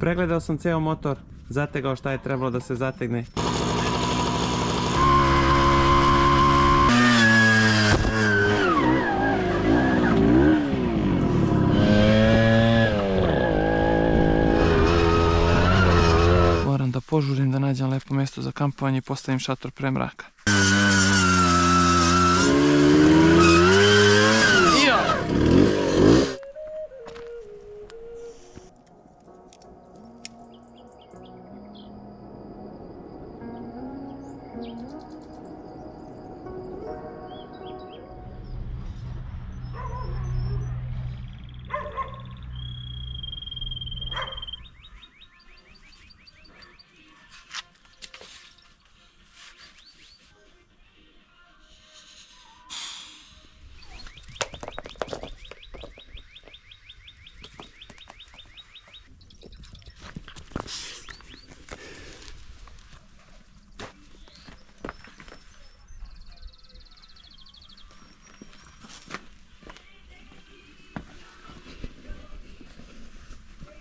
Pregledao sam ceo motor, zategao šta je trebalo da se zategne. Moram da požurim da nađem lepo mjesto za kampovanje i postavim šator pre mraka.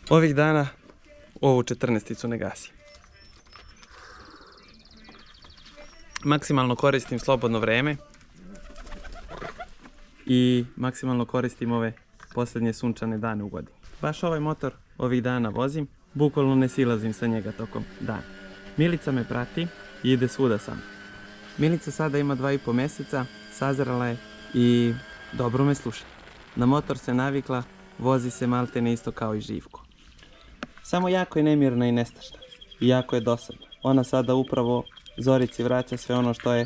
Ovih dana ovu 14-icu ne gasim. Maksimalno koristim slobodno vreme i maksimalno koristim ove posljednje sunčane dane u godini. Baš ovaj motor ovih dana vozim, bukvalno ne silazim sa njega tokom dana. Milica me prati i ide svuda sa mnom. Milica sada ima 2,5 mjeseca, sazrela je i dobro me sluša. Na motor se navikla, vozi se maltene isto kao i Živko. Samo jako je nemirna i nestašna. I jako je dosadna. Ona sada upravo Zorici vraća sve ono što je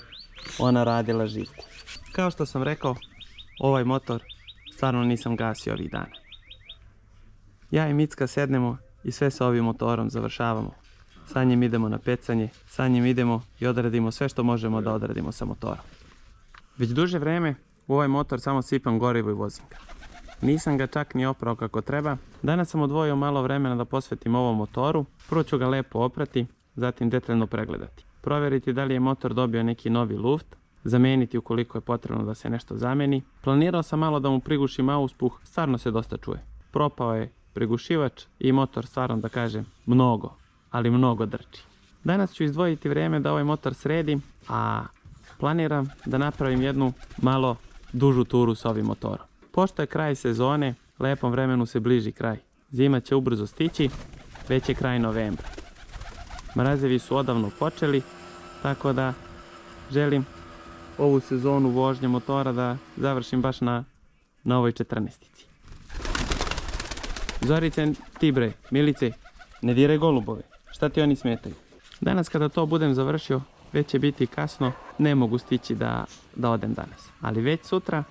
ona radila Živku. Kao što sam rekao, ovaj motor stvarno nisam gasio ovih dana. Ja i Micka sednemo i sve sa ovim motorom završavamo. Sa njim idemo na pecanje, sa njim idemo i odradimo sve što možemo da odradimo sa motorom. Već duže vreme u ovaj motor samo sipam gorivo i vozim ga. Nisam ga čak ni oprao kako treba. Danas sam odvojio malo vremena da posvetim ovom motoru. Prvo ću ga lepo oprati, zatim detaljno pregledati. Provjeriti da li je motor dobio neki novi luft, zameniti ukoliko je potrebno da se nešto zameni. Planirao sam malo da mu prigušim auspuh, stvarno se dosta čuje. Propao je prigušivač i motor stvarno da kažem mnogo, ali mnogo drči. Danas ću izdvojiti vrijeme da ovaj motor sredim, a planiram da napravim jednu malo dužu turu s ovim motorom. Pošto je kraj sezone, lepom vremenu se bliži kraj. Zima će ubrzo stići, već je kraj novembra. Mrazevi su odavno počeli, tako da želim ovu sezonu vožnje motora da završim baš na ovoj 14-ici. Zorice, ti bre, Milice, ne diraj golubove, šta ti oni smetaju? Danas kada to budem završio, već će biti kasno, ne mogu stići da odem danas. Ali već sutra,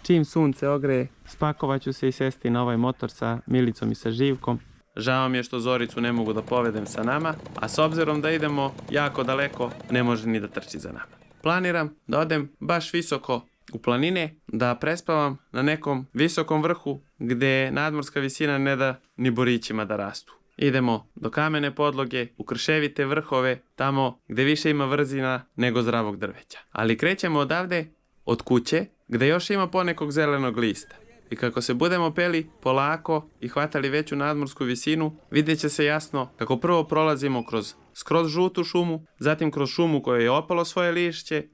čim sunce ogreje, spakovat ću se i sesti na ovaj motor sa Milicom i sa Živkom. Žao mi je što Zoricu ne mogu da povedem sa nama, a s obzirom da idemo jako daleko, ne može ni da trči za nama. Planiram da odem baš visoko u planine, da prespavam na nekom visokom vrhu gdje nadmorska visina ne da ni borićima da rastu. Idemo do kamene podloge, u krševite vrhove, tamo gdje više ima vrzina nego zdravog drveća. Ali krećemo odavde, od kuće, gdje još ima ponekog zelenog lista. I kako se budemo peli polako i hvatali veću nadmorsku visinu, vidjet će se jasno kako prvo prolazimo kroz skroz žutu šumu, zatim kroz šumu koja je opalo svoje lišće,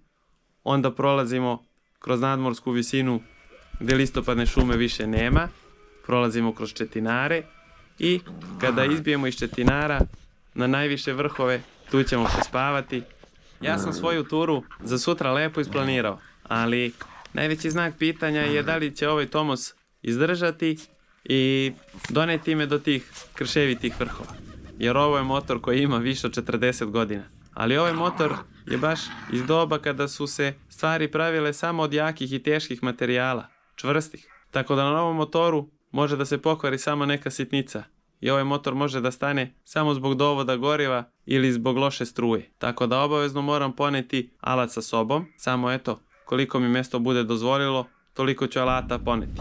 onda prolazimo kroz nadmorsku visinu gdje listopadne šume više nema, prolazimo kroz četinare i kada izbijemo iz četinara na najviše vrhove, tu ćemo prespavati. Ja sam svoju turu za sutra lepo isplanirao, ali najveći znak pitanja je da li će ovaj Tomos izdržati i doneti me do tih krševitih vrhova. Jer ovo je motor koji ima više od 40 godina. Ali ovaj motor je baš iz doba kada su se stvari pravile samo od jakih i teških materijala, čvrstih. Tako da na ovom motoru može da se pokvari samo neka sitnica. I ovaj motor može da stane samo zbog dovoda goriva ili zbog loše struje. Tako da obavezno moram poneti alat sa sobom, samo eto, koliko mi mjesto bude dozvolilo, toliko ću alata poneti.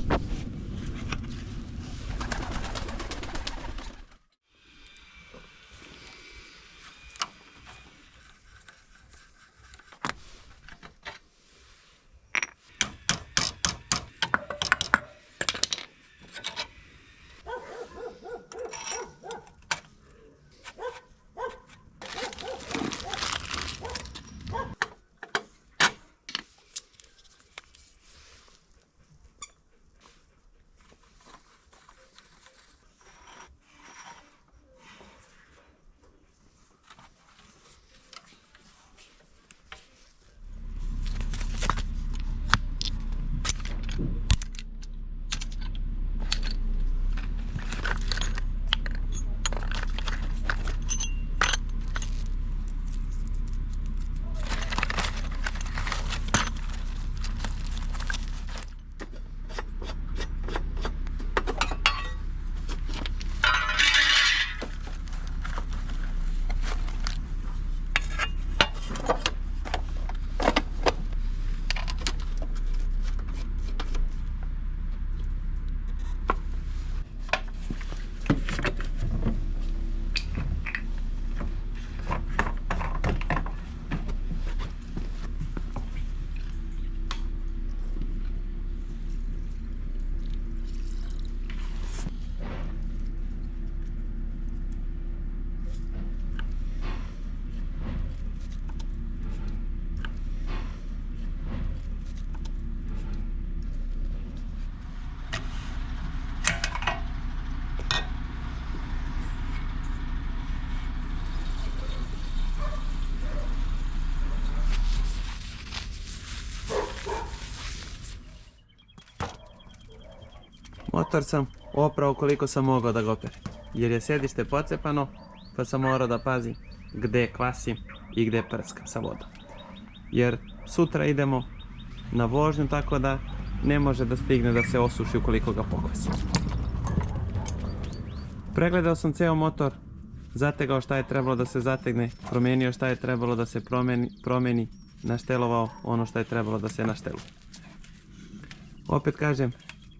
Motor sam oprao koliko sam mogao da ga operem, jer je sedište pocepano, pa sam morao da pazim gde kvasim i gde prskam sa vodom. Jer sutra idemo na vožnju, tako da ne može da stigne da se osuši ukoliko ga pokvasim. Pregledao sam ceo motor, zategao šta je trebalo da se zategne, promenio šta je trebalo da se promeni, naštelovao ono šta je trebalo da se našteluje. Opet kažem,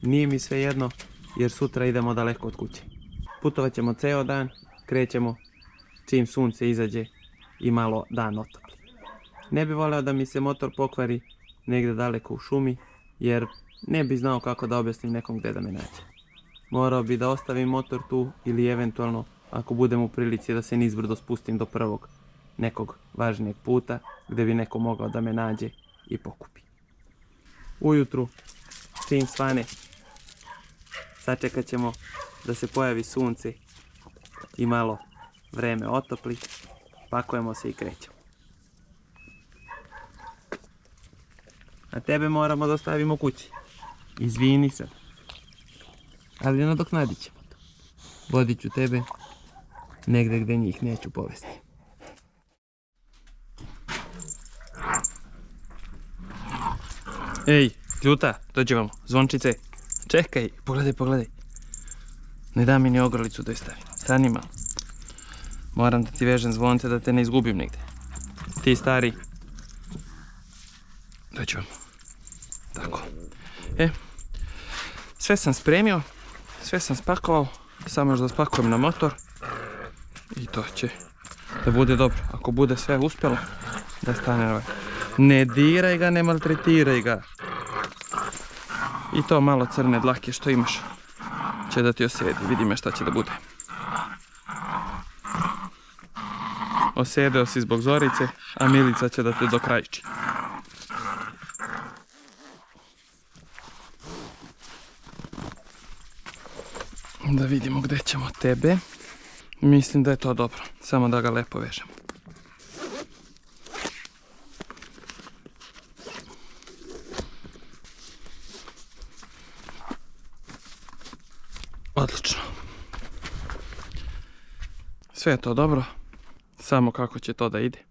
nije mi sve jedno jer sutra idemo daleko od kuće. Putovat ćemo ceo dan, krećemo čim sunce izađe i malo dan otopli. Ne bi voleo da mi se motor pokvari negdje daleko u šumi, jer ne bi znao kako da objasnim nekom gdje da me nađe. Morao bi da ostavim motor tu ili eventualno, ako budem u prilici, da se nizbrdo spustim do prvog nekog važnijeg puta gdje bi neko mogao da me nađe i pokupi. Ujutru, čim svane, sačekat ćemo da se pojavi sunce i malo vreme otopli, pakujemo se i krećemo. A tebe moramo da ostavimo kući. Izvini sad. Ali nadoknadit ćemo to. Vodit ću tebe negdje gdje njih neću povesti. Ej, Ljuta, dođi vamo, zvončice. Čekaj, pogledaj. Ne da mi ni ogrlicu da je stavim. Stani malo. Moram da ti vežem zvonce da te ne izgubim negdje. Ti stari. Dođi vamo. Tako. Sve sam spremio, sve sam spakovao, samo još da spakujem na motor i to će da bude dobro. Ako bude sve uspjelo, da stane ovaj. Ne diraj ga, ne maltretiraj ga. I to malo crne dlake što imaš će da ti osjedi, vidi me šta će da bude. Osjedeo si zbog Zorice, a Milica će da te dokrajči. Da vidimo gdje ćemo tebe. Mislim da je to dobro, samo da ga lepo vežemo. Odlično. Sve je to dobro, samo kako će to da ide.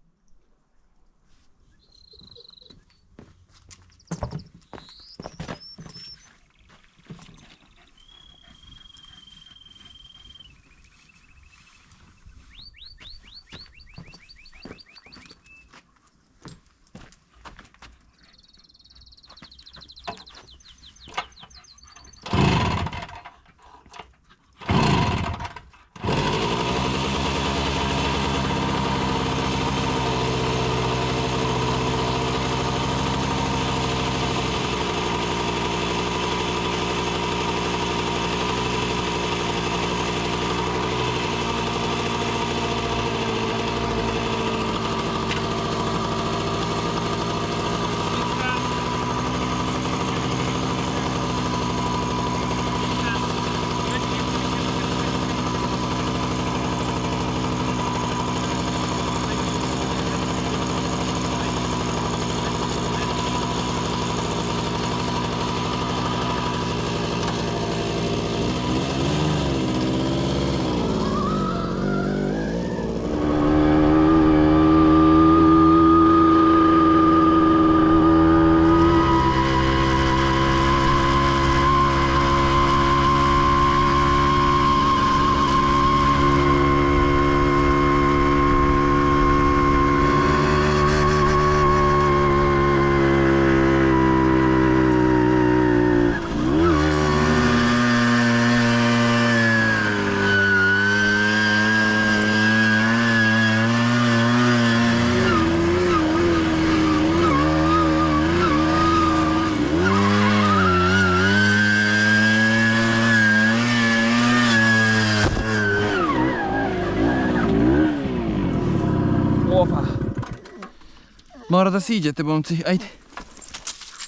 Mora da siđete, momci, ajde.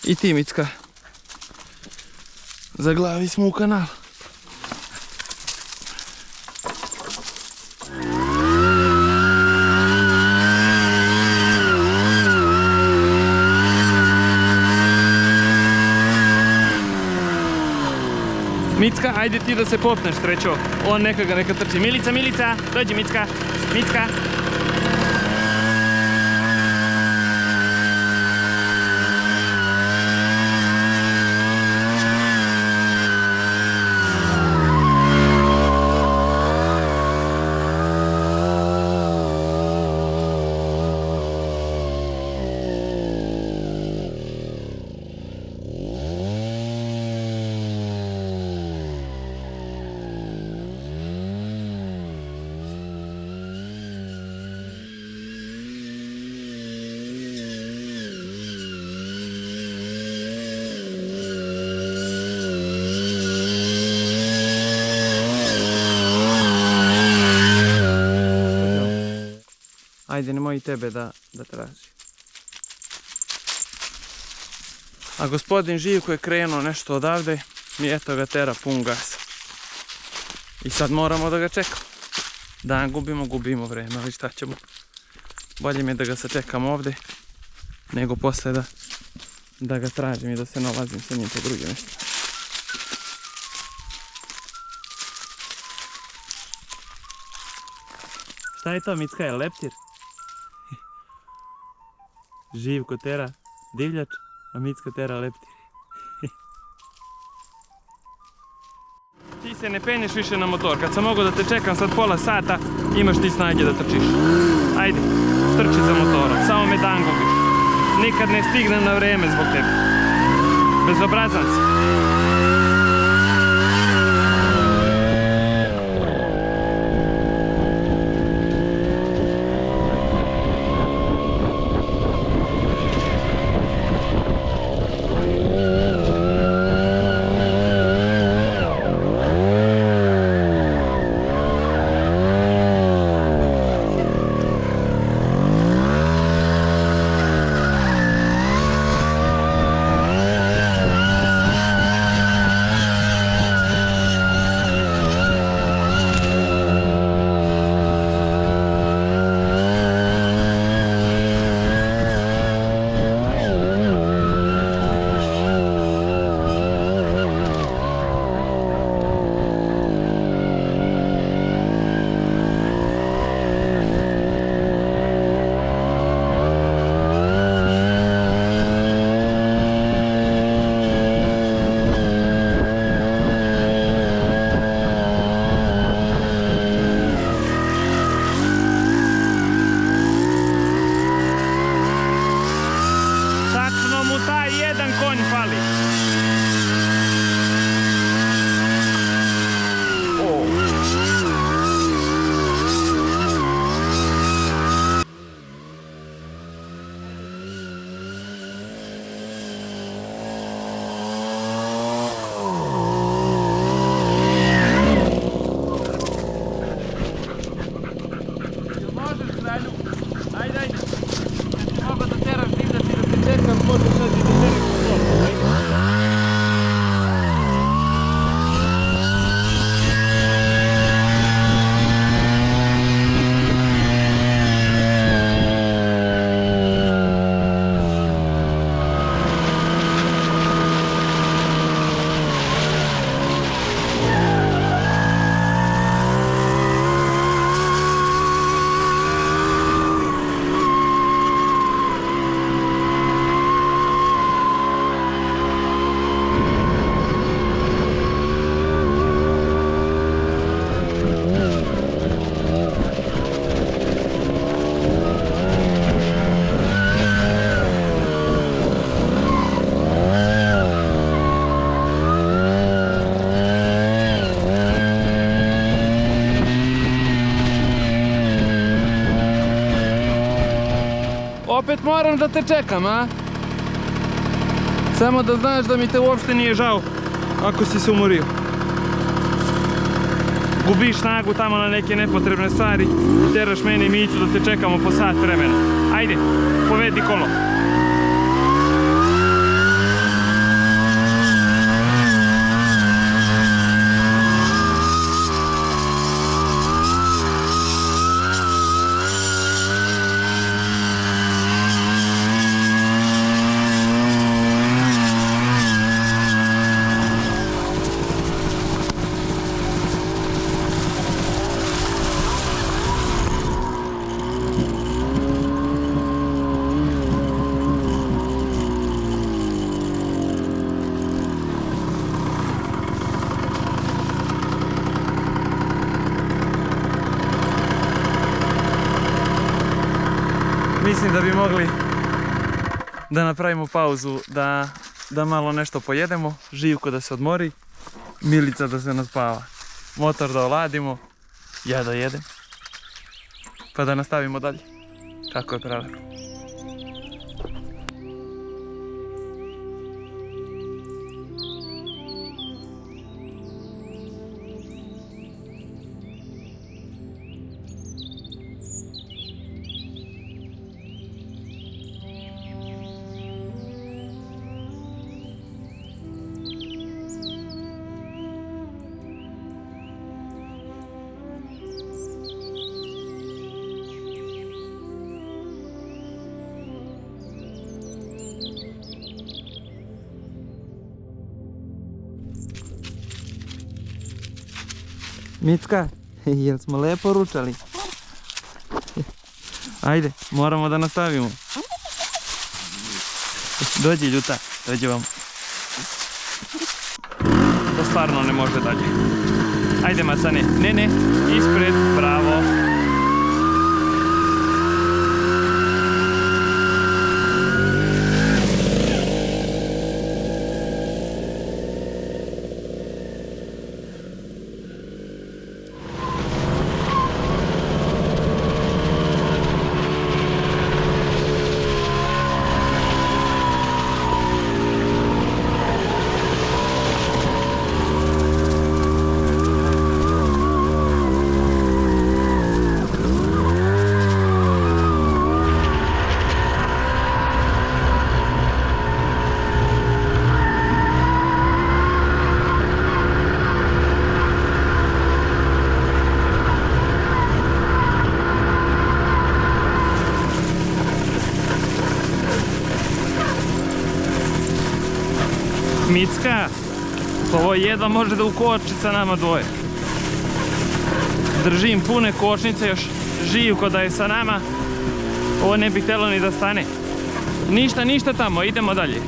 I ti, Micka. Zaglavi smo u kanal. Micka, ajde ti da se popneš, srećo. On neka trči. Milica, Milica, dođi Micka. Micka. Ajde, nemoj i tebe da traži. A gospodin Živko je krenuo nešto odavde i eto ga tera pun gas. I sad moramo da ga čekamo. Da gubimo vreme, ali šta ćemo. Bolje mi je da ga sačekamo ovde, nego posle da ga tražim i da se nalazim sa njim po drugim mjestima. Šta je to, Micka, je leptir? Živko tera divljač, a Micka tera leptir. Ti se ne penješ više na motor. Kad sam mogao da te čekam sad pola sata, imaš ti snage da trčiš. Ajde, trči za motorom, samo me dangoviš. Nikad ne stignem na vreme zbog tebe. Bezobrazan si. Opet moram da te čekam, a? Samo da znaš da mi te uopšte nije žao ako si se umorio. Gubiš snagu tamo na neke nepotrebne stvari, teraš mene i Miću da te čekamo po sat vremena. Ajde, povedi kolo. Mislim da bi mogli da napravimo pauzu, da malo nešto pojedemo, Živko da se odmori, Milica da se naspava, motor da oladimo, ja da jedem, pa da nastavimo dalje. Kako je prelepo. Micka, jel smo lepo ručali? Ajde, moramo da nastavimo. Dođi Ljuta, dođi vam. To stvarno ne može dalje. Ajde Macane, ne, ispred, bravo. Micka, ovo jedva može da ukoči sa nama dvoje. Držim pune kočnice, još Živko da je sa nama. Ovo ne bi htjelo ni da stane. Ništa tamo, idemo dalje.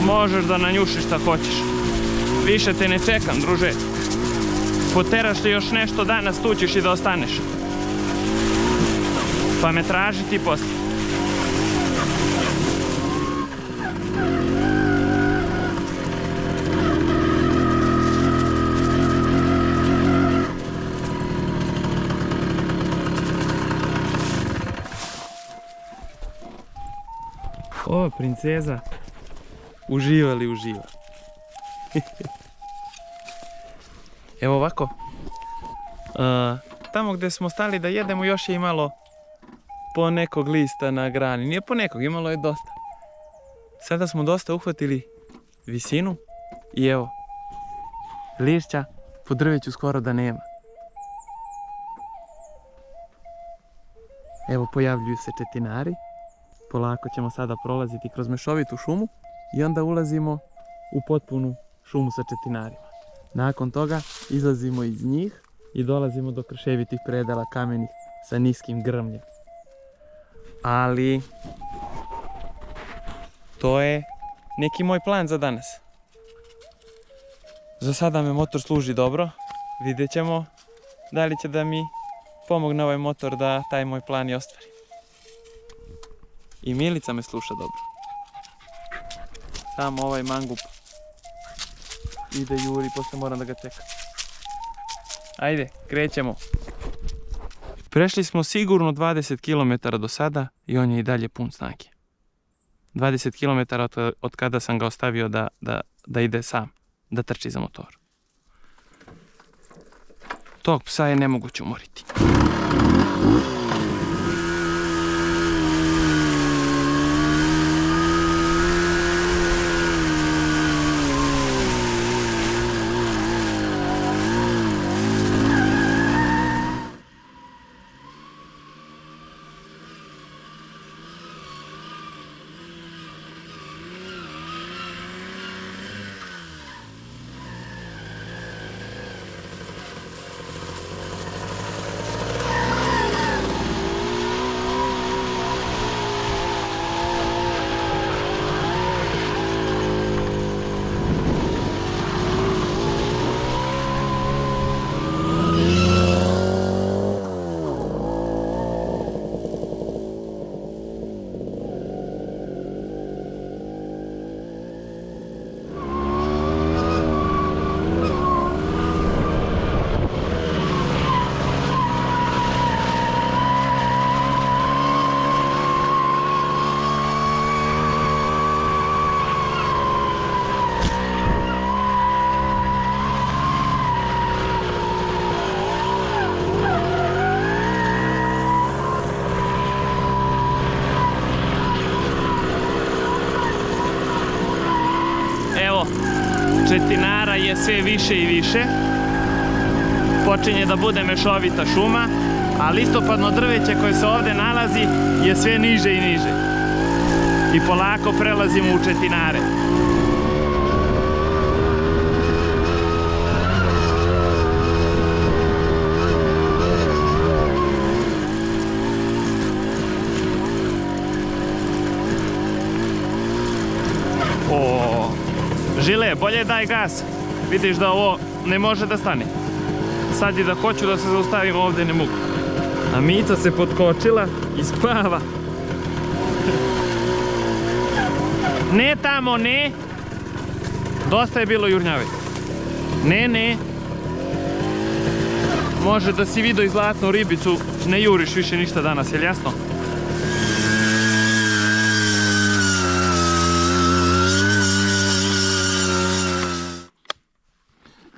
Možeš da nanjušiš šta hoćeš. Više te ne čekam, druže. Poteraš li još nešto danas, tu ćeš i da ostaneš. Pa me traži ti poslije. O, princeza. Uživa. Evo ovako. Tamo gdje smo stali da jedemo još je imalo po nekog lista na grani. Nije po nekog, imalo je dosta. Sada smo dosta uhvatili visinu i evo, lišća po drveću skoro da nema. Evo pojavljuju se četinari. Polako ćemo sada prolaziti kroz mešovitu šumu i onda ulazimo u potpunu šumu sa četinarima. Nakon toga izlazimo iz njih i dolazimo do krševitih predela kamenih sa niskim grmljem. Ali to je neki moj plan za danas. Za sada me motor služi dobro. Vidjet ćemo da li će da mi pomogne ovaj motor da taj moj plan i ostvari. I Milica me sluša dobro. Samo ovaj mangup ide juri, posle moram da ga čekam. Ajde, krećemo. Prešli smo sigurno 20 km do sada i on je i dalje pun snage. 20 km od kada sam ga ostavio da ide sam, da trči za motor. Tog psa je nemoguće umoriti. Četinara je sve više i više. Počinje da bude mešovita šuma, a listopadno drveće koje se ovdje nalazi je sve niže i niže. I polako prelazimo u četinare. Žile, bolje daj gas. Vidiš da ovo ne može da stane. Sad i da hoću da se zaustavim ovdje ne mogu. A Mica se potkočila i spava. Ne tamo, ne. Dosta je bilo jurnjave. Ne, ne. Može da si vidio i zlatnu ribicu. Ne juriš više ništa danas, jel jasno?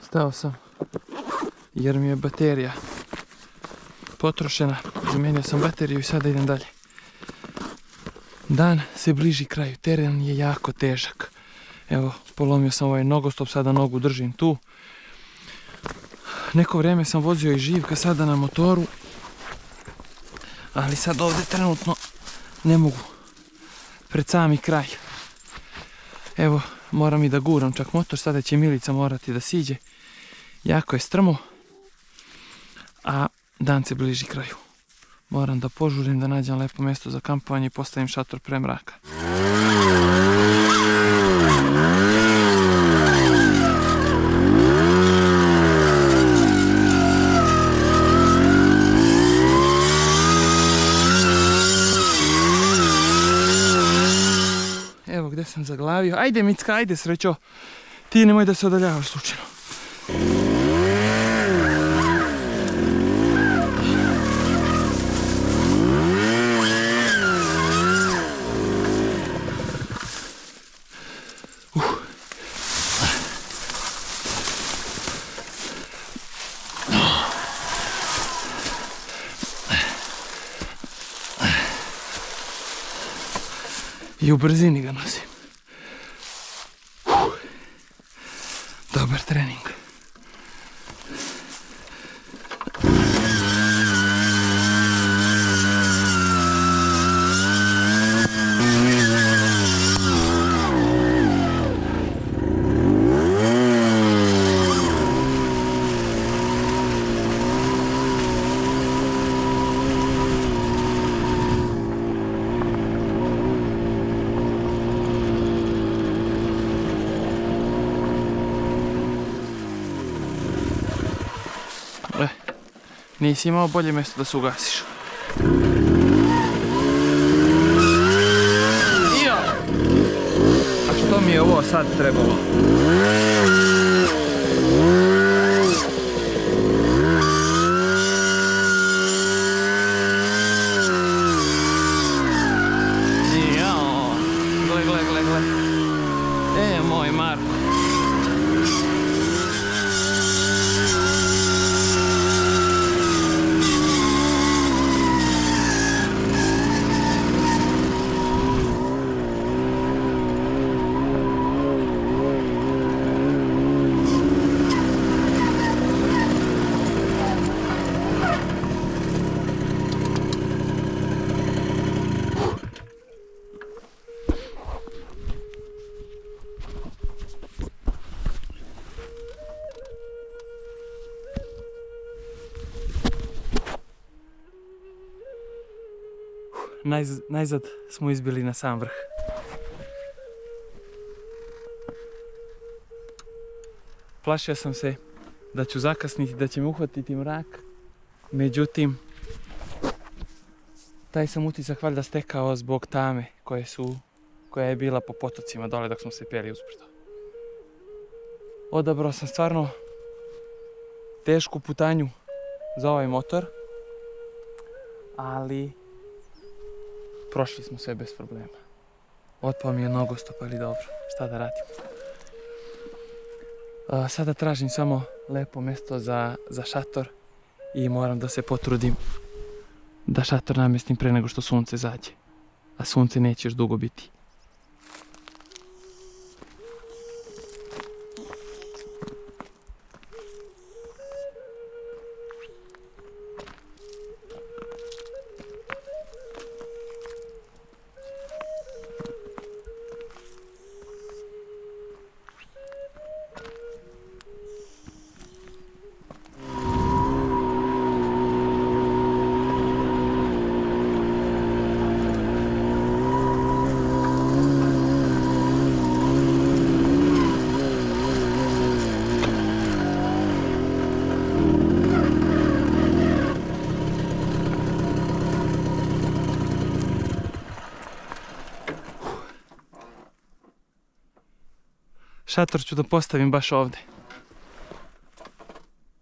Stao sam jer mi je baterija potrošena. Zamenio sam bateriju i sada idem dalje. Dan se bliži kraju, teren je jako težak. Evo, polomio sam ovaj nogostop, sada nogu držim tu. Neko vrijeme sam vozio i Živka sada na motoru. Ali sad ovdje trenutno ne mogu. Pred sami kraj. Evo, moram i da guram čak motor, sada će Milica morati da siđe. Jako je strmo, a dan se bliži kraju. Moram da požurim da nađem lepo mjesto za kampovanje i postavim šator pre mraka. Evo gdje sam zaglavio. Ajde Micka, ajde srećo. Ti nemoj da se odaljavaš slučajno. I u brzini ga nosim. Dobar trening. Nisi imao bolje mjesto da se ugasiš. Ja. A što mi je ovo sad trebalo? Jao. Gle. Moj Marko. Najzad smo izbili na sam vrh. Plašio sam se da ću zakasniti, da će me uhvatiti mrak. Međutim, taj sam utisak valjda stekao zbog tame koja je bila po potocima dole dok smo se peli uzbrdo. Odabrao sam stvarno tešku putanju za ovaj motor, ali prošli smo sve bez problema. Otpao mi je nogostop, ali dobro, šta da radim. Sada tražim samo lepo mjesto za šator i moram da se potrudim da šator namjestim pre nego što sunce zađe. A sunce neće još dugo biti. Šator ću da postavim baš ovde.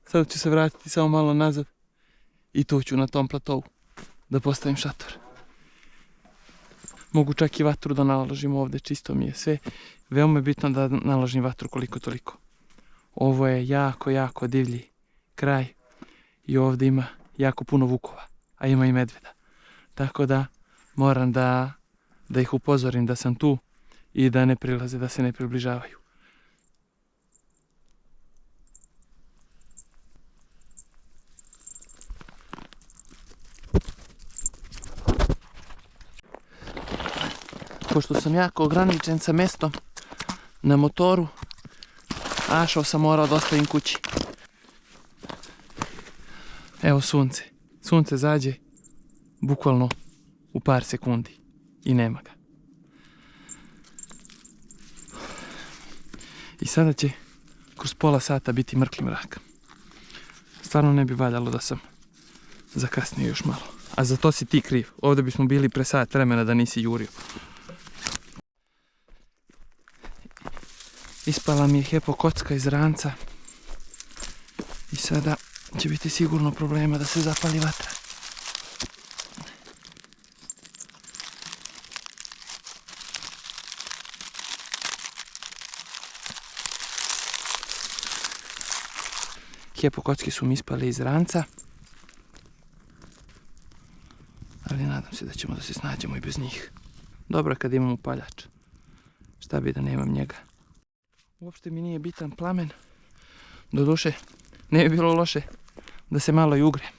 Sad ću se vratiti samo malo nazad i tu ću na tom platovu da postavim šator. Mogu čak i vatru da naložim ovde, čisto mi je sve. Veoma je bitno da naložim vatru koliko toliko. Ovo je jako, jako divlji kraj i ovde ima jako puno vukova, a ima i medveda. Tako da moram da ih upozorim da sam tu i da ne prilaze, da se ne približavaju. Pošto sam jako ograničen sa mestom na motoru, Ašo sam morao da ostavim kući. Evo sunce. Sunce zađe bukvalno u par sekundi i nema ga. I sada će kroz pola sata biti mrkli mrak. Stvarno ne bi valjalo da sam zakasnio još malo. A za to si ti kriv. Ovdje bismo bili pre sat vremena da nisi jurio. Ispala mi je hepo kocka iz ranca. I sada će biti sigurno problema da se zapali vatra. Hepo kocke su mi ispale iz ranca. Ali nadam se da ćemo da se snađemo i bez njih. Dobro kad imam upaljač. Šta bi da nemam njega. Uopšte mi nije bitan plamen. Doduše, ne bi bilo loše da se malo i ugrem.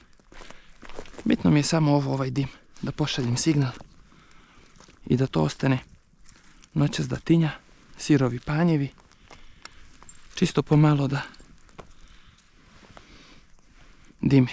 Bitno mi je samo ovaj dim, da pošaljem signal i da to ostane noćas da tinja, sirovi panjevi, čisto pomalo da dime.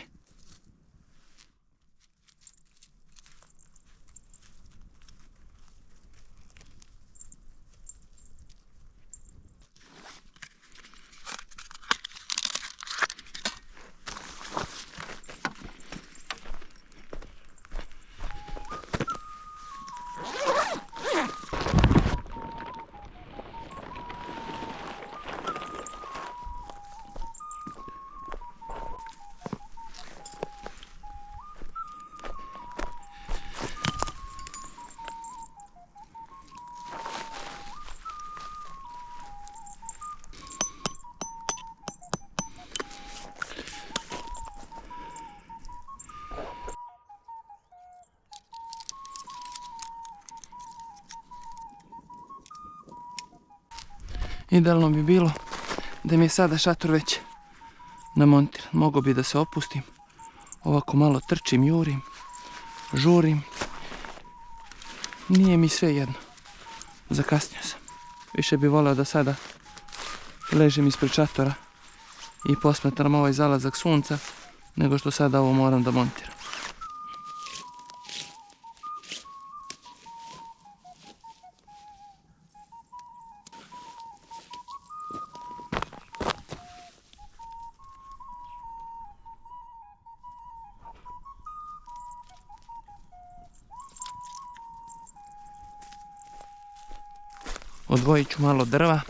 Idealno bi bilo da mi je sada šator već namontiran. Mogao bi da se opustim. Ovako malo trčim, jurim, žurim. Nije mi sve jedno. Zakasnio sam. Više bi voleo da sada ležim ispred šatora i posmatram ovaj zalazak sunca, nego što sada ovo moram da montiram. Odvojit ću malo drva,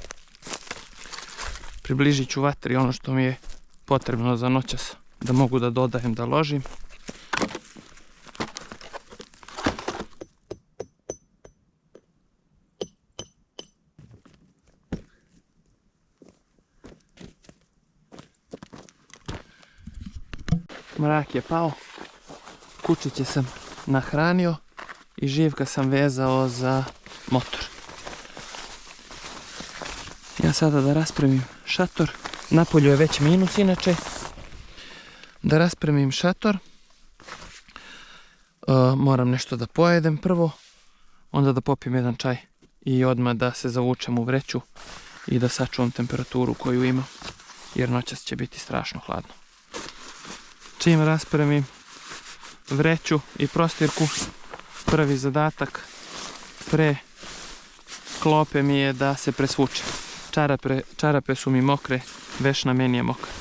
približit ću vatri ono što mi je potrebno za noćas, da mogu da dodajem, da ložim. Mrak je pao, kučiće sam nahranio i Živka sam vezao za motor. Ja sada da raspremim šator, napolju je već minus inače, da raspremim šator, moram nešto da pojedem prvo, onda da popijem jedan čaj i odmah da se zavučem u vreću i da sačuvam temperaturu koju imam, jer noćas će biti strašno hladno. Čim raspremim vreću i prostirku, prvi zadatak pre klope mi je da se presvučem. Čarape su mi mokre, vešna meni je mokra.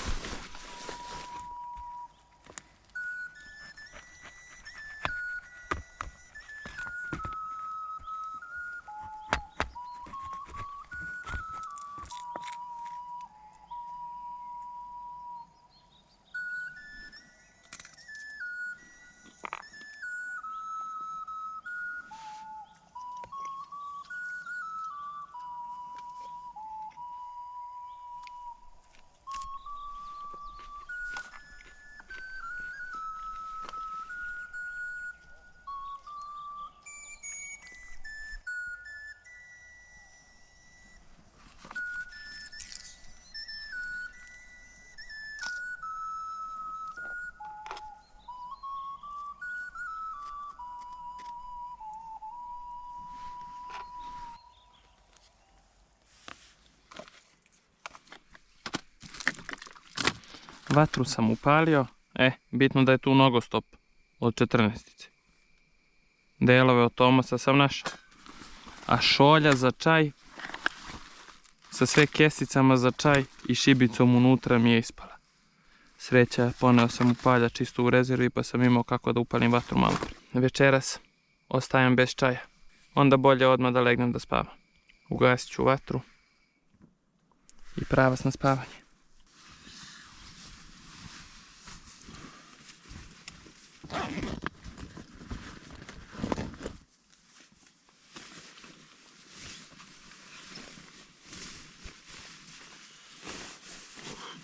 Vatru sam upalio. Bitno da je tu nogostop od 14. Delove od Tomasa sam našao. A šolja za čaj sa sve kesicama za čaj i šibicom unutra mi je ispala. Sreća, poneo sam upaljač isto u rezervi pa sam imao kako da upalim vatru malo. Večeras ostajem bez čaja. Onda bolje odmah da legnem da spavam. Ugasit ću vatru i pravac na spavanje.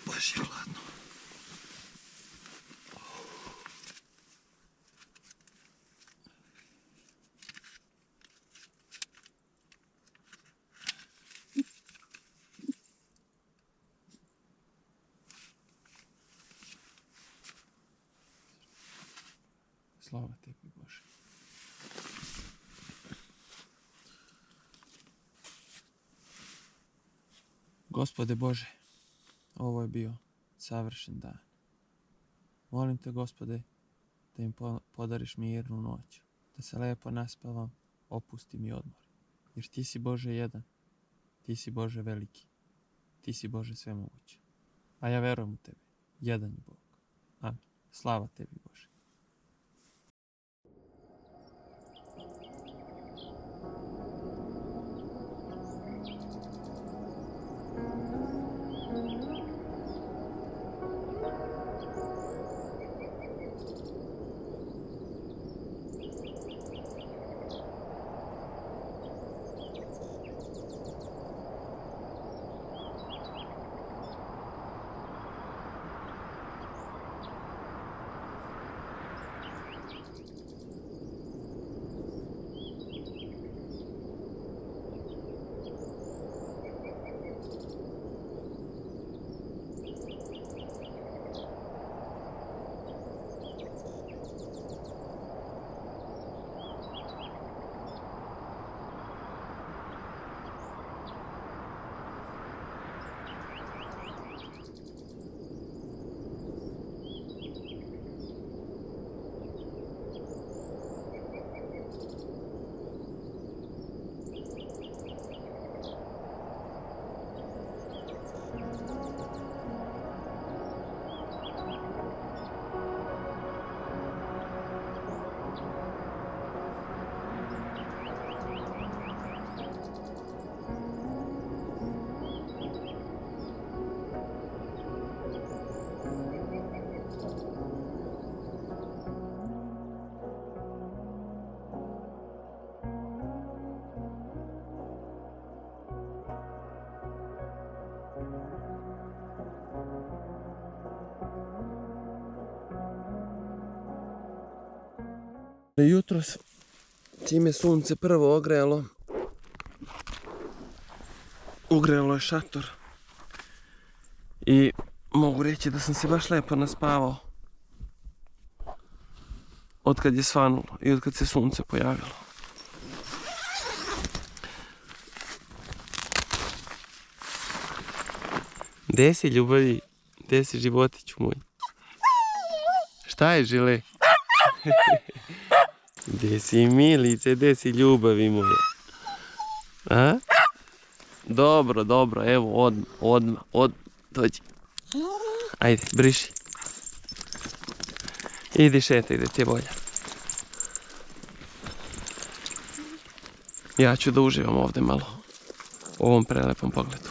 Baš je hladno. Slava tebi, Bože. Gospode Bože, ovo je bio savršen dan. Molim te, Gospode, da im podariš mirnu noć, da se lepo naspavam, opustim i odmorim. Jer ti si Bože jedan, ti si Bože veliki, ti si Bože svemogući. A ja verujem u tebe, jedan je Bog. Amen. Slava tebi, Bože. Jutros, čim je sunce prvo ogrelo, ugrelo je šator i mogu reći da sam se baš lepo naspavao od kad je svanulo i od kad se sunce pojavilo. Gde si, ljubavi? Gde si, životiću moj? Šta je, žile? Gde si, milice, gde si, ljubavi moja? A? Dobro, dobro, evo, odmah, dođi. Ajde, briši. Idi šetaj gde ti je volja. Ja ću da uživam ovde malo u ovom prelepom pogledu.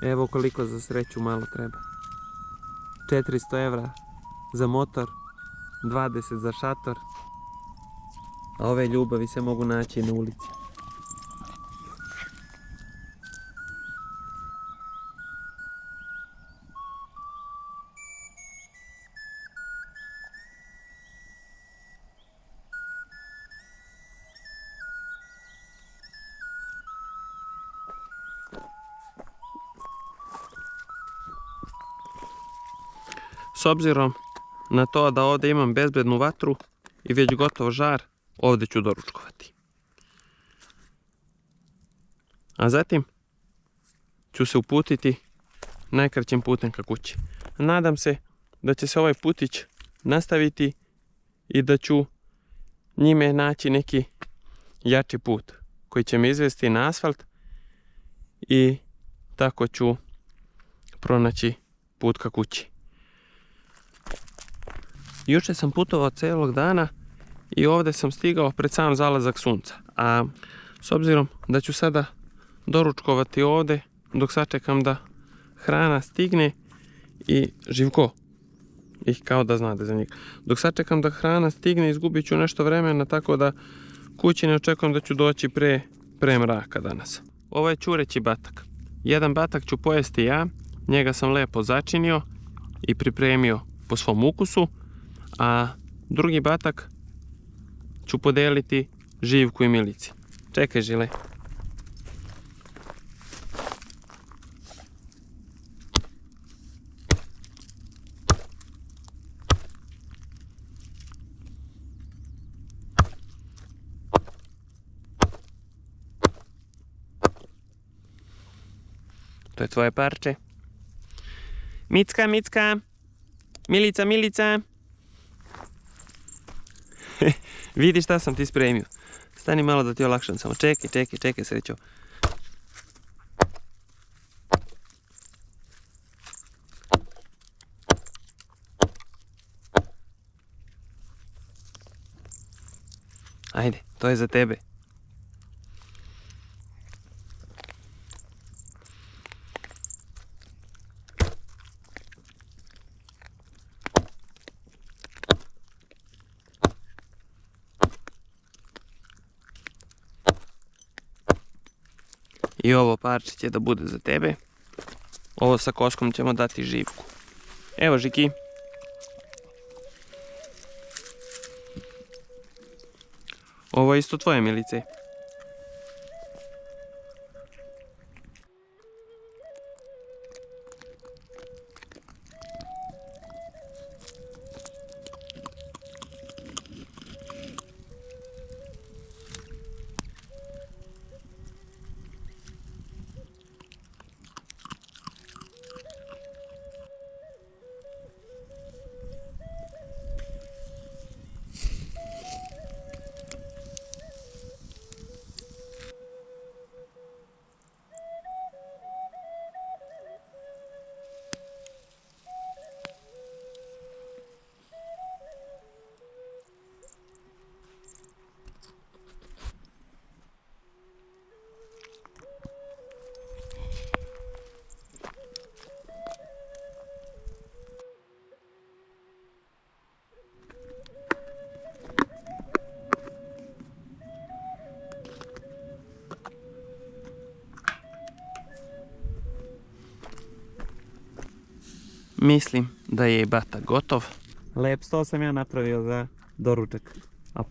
Evo koliko za sreću malo treba. 400 evra za motor, 20 za šator, a ove ljubavi se mogu naći na ulici. S obzirom na to da ovdje imam bezbednu vatru i već gotov žar, ovdje ću doručkovati. A zatim ću se uputiti najkraćim putem ka kući. Nadam se da će se ovaj putić nastaviti i da ću njime naći neki jači put koji će me izvesti na asfalt i tako ću pronaći put ka kući. Juče sam putovao celog dana i ovdje sam stigao pred sam zalazak sunca. A s obzirom da ću sada doručkovati ovdje dok sačekam da hrana stigne i Živko ih kao da znate za njih. Dok sačekam da hrana stigne izgubit ću nešto vremena, tako da kući ne očekujem da ću doći pre mraka danas. Ovo je ćureći batak. Jedan batak ću pojesti ja, njega sam lepo začinio i pripremio po svom ukusu, a drugi batak ću podeliti Živku i Milici. Čekaj, Žile. To je tvoje parče. Micka, Micka. Milica, Milica. Vidi šta sam ti spremio. Stani malo da ti olakšam samo. Čekaj, srećo. Ajde, to je za tebe. I ovo parče će da bude za tebe. Ovo sa koskom ćemo dati Živku. Evo, Žiki. Ovo je isto tvoje, Milice. Mislim da je i batak gotov. Lep sto sam ja napravio za doručak. A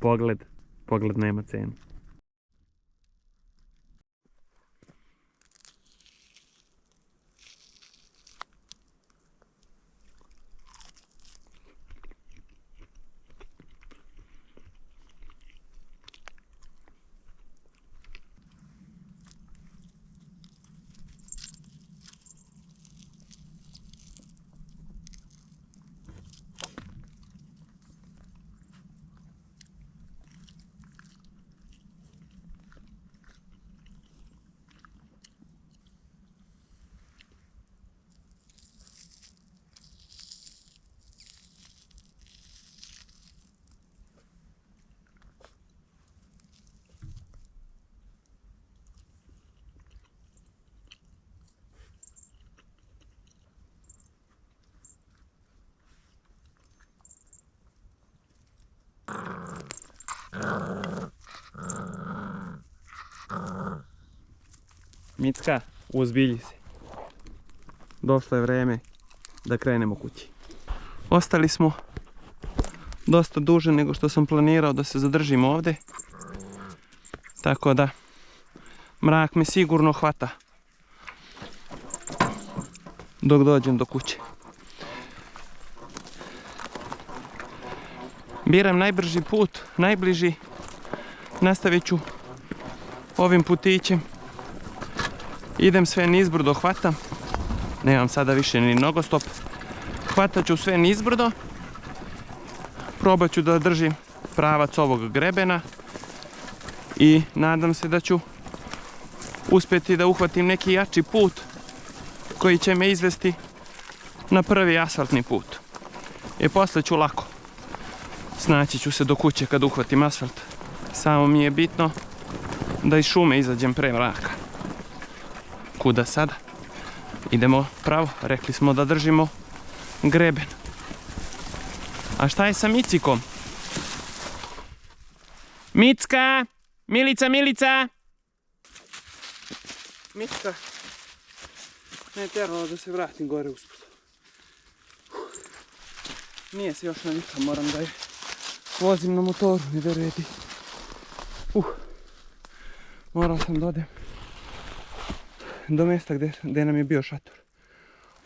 pogled nema cenu. Micka, uzbilji se. Došlo je vreme da krenemo kući. Ostali smo dosta duže nego što sam planirao da se zadržim ovdje. Tako da mrak me sigurno hvata dok dođem do kuće. Biram najbrži put, najbliži. Nastavit ću ovim putićem. Idem sve nizbrdo, hvatam. Nemam sada više ni nogostop. Hvatat ću sve nizbrdo. Probat ću da držim pravac ovog grebena. I nadam se da ću uspjeti da uhvatim neki jači put koji će me izvesti na prvi asfaltni put. I posle ću lako. Snaći ću se do kuće kad uhvatim asfalt. Samo mi je bitno da iz šume izađem pre mraka. Kuda sada? Idemo pravo, rekli smo da držimo greben. A šta je sa Micikom? Micka! Milica, Milica! Micka me je teralo da se vratim gore usput. Nije se još navikla, moram da je vozim na motoru, ne verujete. Morao sam da odem do mjesta gdje nam je bio šator.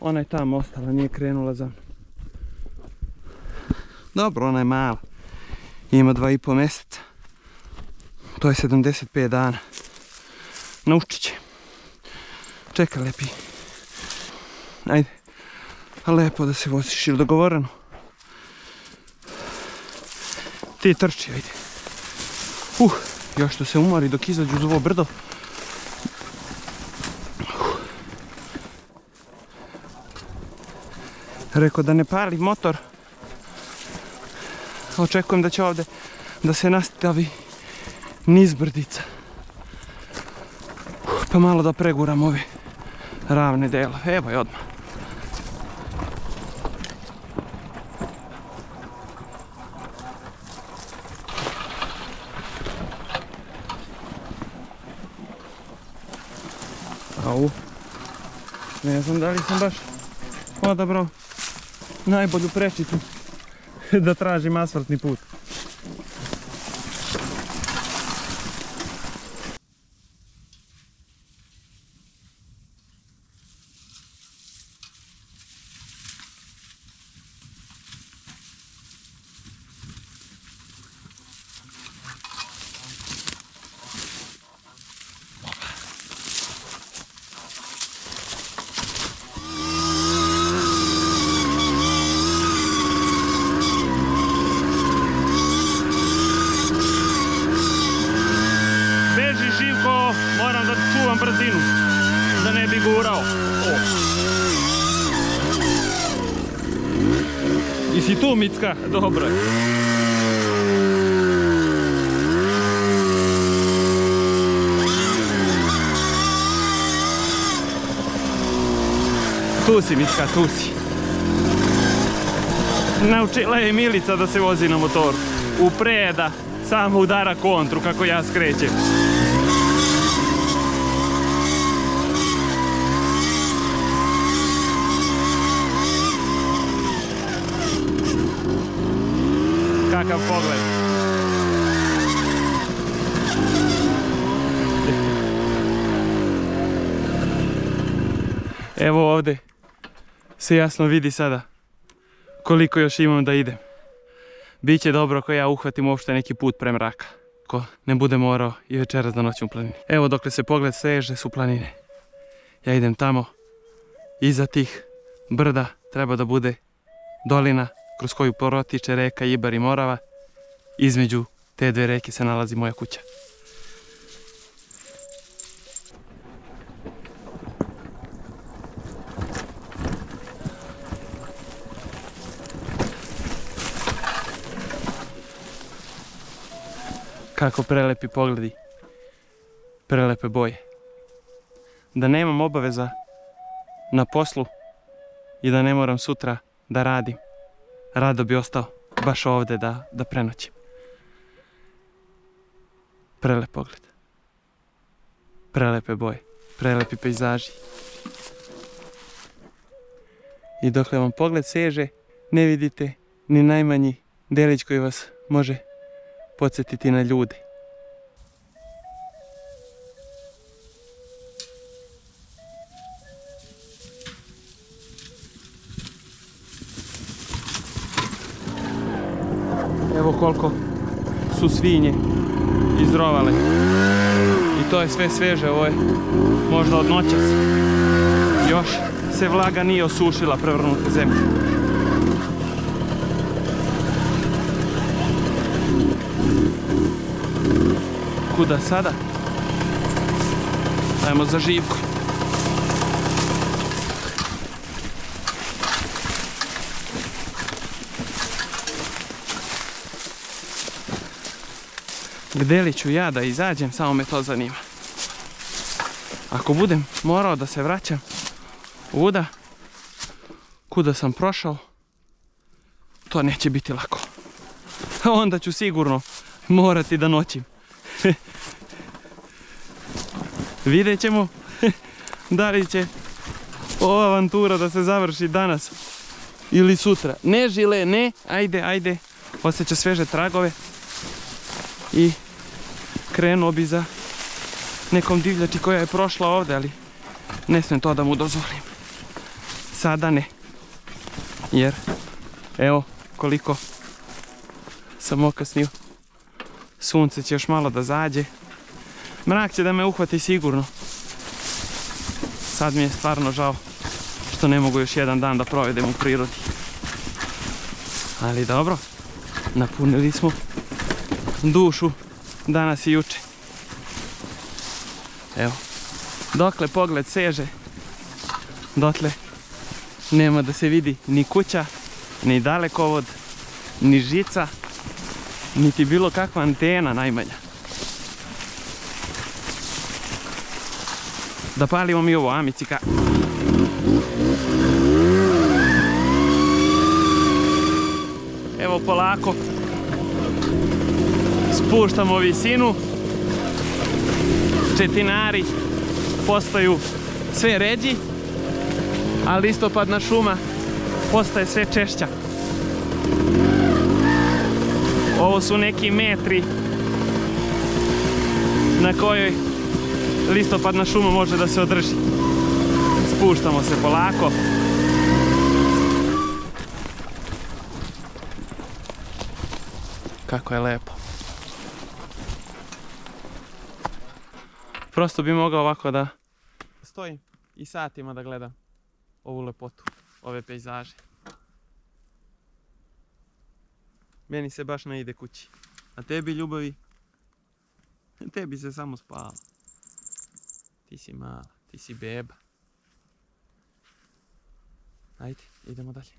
Ona je tamo ostala, nije krenula za mnom. Dobro, ona je mala. Ima 2,5 mjeseca. To je 75 dana. Naučit će. Čekaj, lepi. Ajde. A lepo da se voziš, ili dogovoreno? Ti trči, ajde. Još to se umori dok izađu uz ovo brdo. Rekao da ne pali motor. Očekujem da će ovdje da se nastavi niz brdica. Pa malo da preguram ove ravne delove. Evo je odmah. Au. Ne znam da li sam baš odabrao najbolju prečicu da tražim asfaltni put. Moram da čuvam brzinu, da ne bi gurao. I si tu, Micka? Dobro je. Tu si, Micka, tu si. Naučila je Milica da se vozi na motoru. U preda, samo udara kontru kako ja skrećem. Kakav pogled. Evo ovdje se jasno vidi sada koliko još imam da idem. Biće dobro ako ja uhvatim uopšte neki put pre mraka. Ko ne bude morao i večeras da noćim u planini. Evo dokle se pogled seže su planine. Ja idem tamo. Iza tih brda treba da bude dolina kroz koju protiče reka Ibar i Morava. Između te dve reke se nalazi moja kuća. Kako prelepi pogledi, prelepe boje. Da nemam obaveza na poslu i da ne moram sutra da radim, rado bi ostao baš ovdje da prenoćim. Prelep pogled, prelepe boje, prelepi pejzaži. I dokle vam pogled seže, ne vidite ni najmanji delić koji vas može podsjetiti na ljude. Evo su svinje izrovale. I to je sve sveže, ovo je možda od noćas. Još se vlaga nije osušila prevrnuta zemlja. Kuda sada? Ajmo za Živku. Gde li ću ja da izađem, samo me to zanima. Ako budem morao da se vraćam ovuda, kuda sam prošao, to neće biti lako. Onda ću sigurno morati da noćim. Vidjet ćemo da li će ova avantura da se završi danas ili sutra. Ne Žile, ne, ajde, osjeća sveže tragove i krenuo bi za nekom divljači koja je prošla ovdje, ali ne smijem to da mu dozvolim. Sada ne, jer evo koliko sam okasnio. Sunce će još malo da zađe. Mrak će da me uhvati sigurno. Sad mi je stvarno žao što ne mogu još jedan dan da provedem u prirodi. Ali dobro, napunili smo dušu danas i juče. Evo, dokle pogled seže, dotle nema da se vidi ni kuća, ni dalekovod, ni žica, niti bilo kakva antena najmanja. Da palimo mi ovo amicika. Evo polako spuštamo visinu. Četinari postaju sve ređi, a listopadna šuma postaje sve češća. Ovo su neki metri na kojoj listopadna šuma može da se održi. Spuštamo se polako. Kako je lepo. Prosto bi mogao ovako da stojim i satima da gledam ovu lepotu, ove pejzaže. Meni se baš ne ide kući. A tebi, ljubavi, tebi se samo spava. Ti si mala, ti si beba. Ajde, idemo dalje.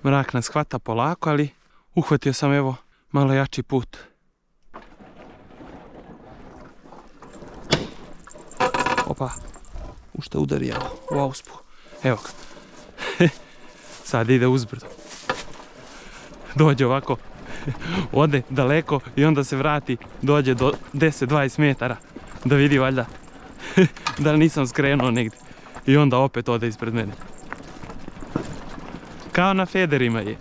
Mrak nas hvata polako, ali uhvatio sam evo malo jači put. Opa, u šta udari evo, u auspu. Evo ga. Sad ide uzbrdo. Dođe ovako, ode daleko i onda se vrati, dođe do 10-20 metara. Da vidi valjda da li nisam skrenuo negdje. I onda opet ode ispred mene. Kao na federima je.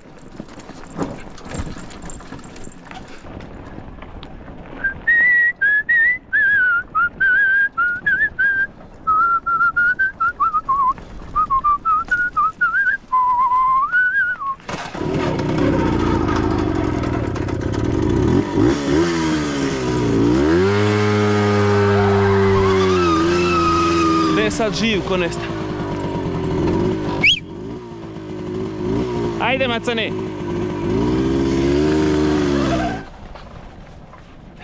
Gdje je sad Živko nesta? Ajde, macane!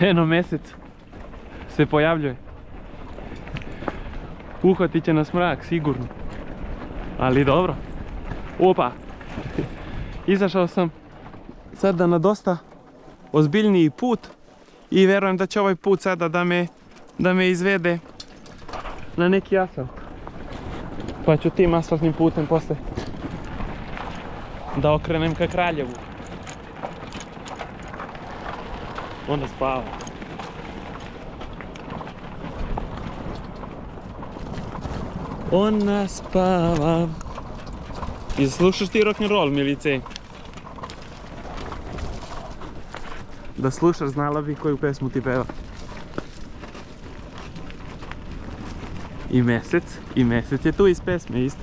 Eno mesec se pojavljuje. Uhvatit će nas mrak, sigurno. Ali dobro. Opa! Izašao sam sada na dosta ozbiljniji put i verujem da će ovaj put sada da me izvede na neki asfalt. Pa ću tim asfaltnim putem posle da okrenem ka Kraljevu. Onda spava. Ona spava. I slušaš ti rock'n'roll, Milice? Da slušaš, znala bi koju pesmu ti peva. I mesec je tu iz pesme isto.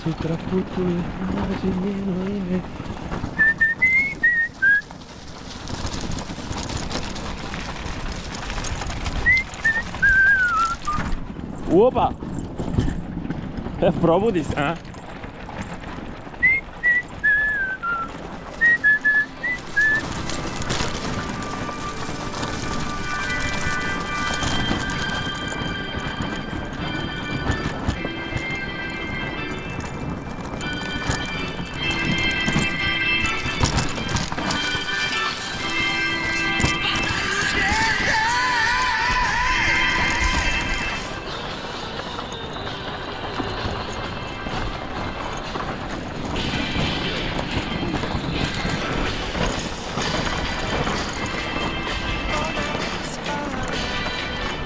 Sutra putuje, traži njeno ime. Opa! Probudi se, a?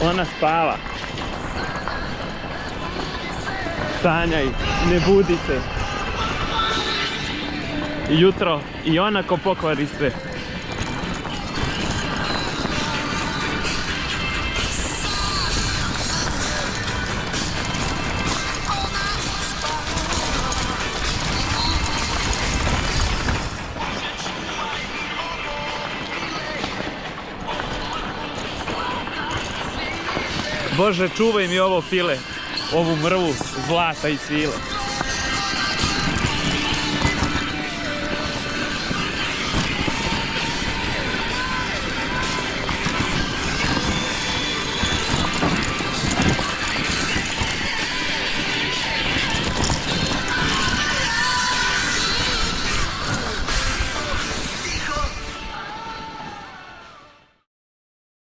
Ona spava. Sanjaj, ne budi se. Jutro i ona ko pokvari sve. Bože, čuvaj mi ovo file, ovu mrvu zlata i svile.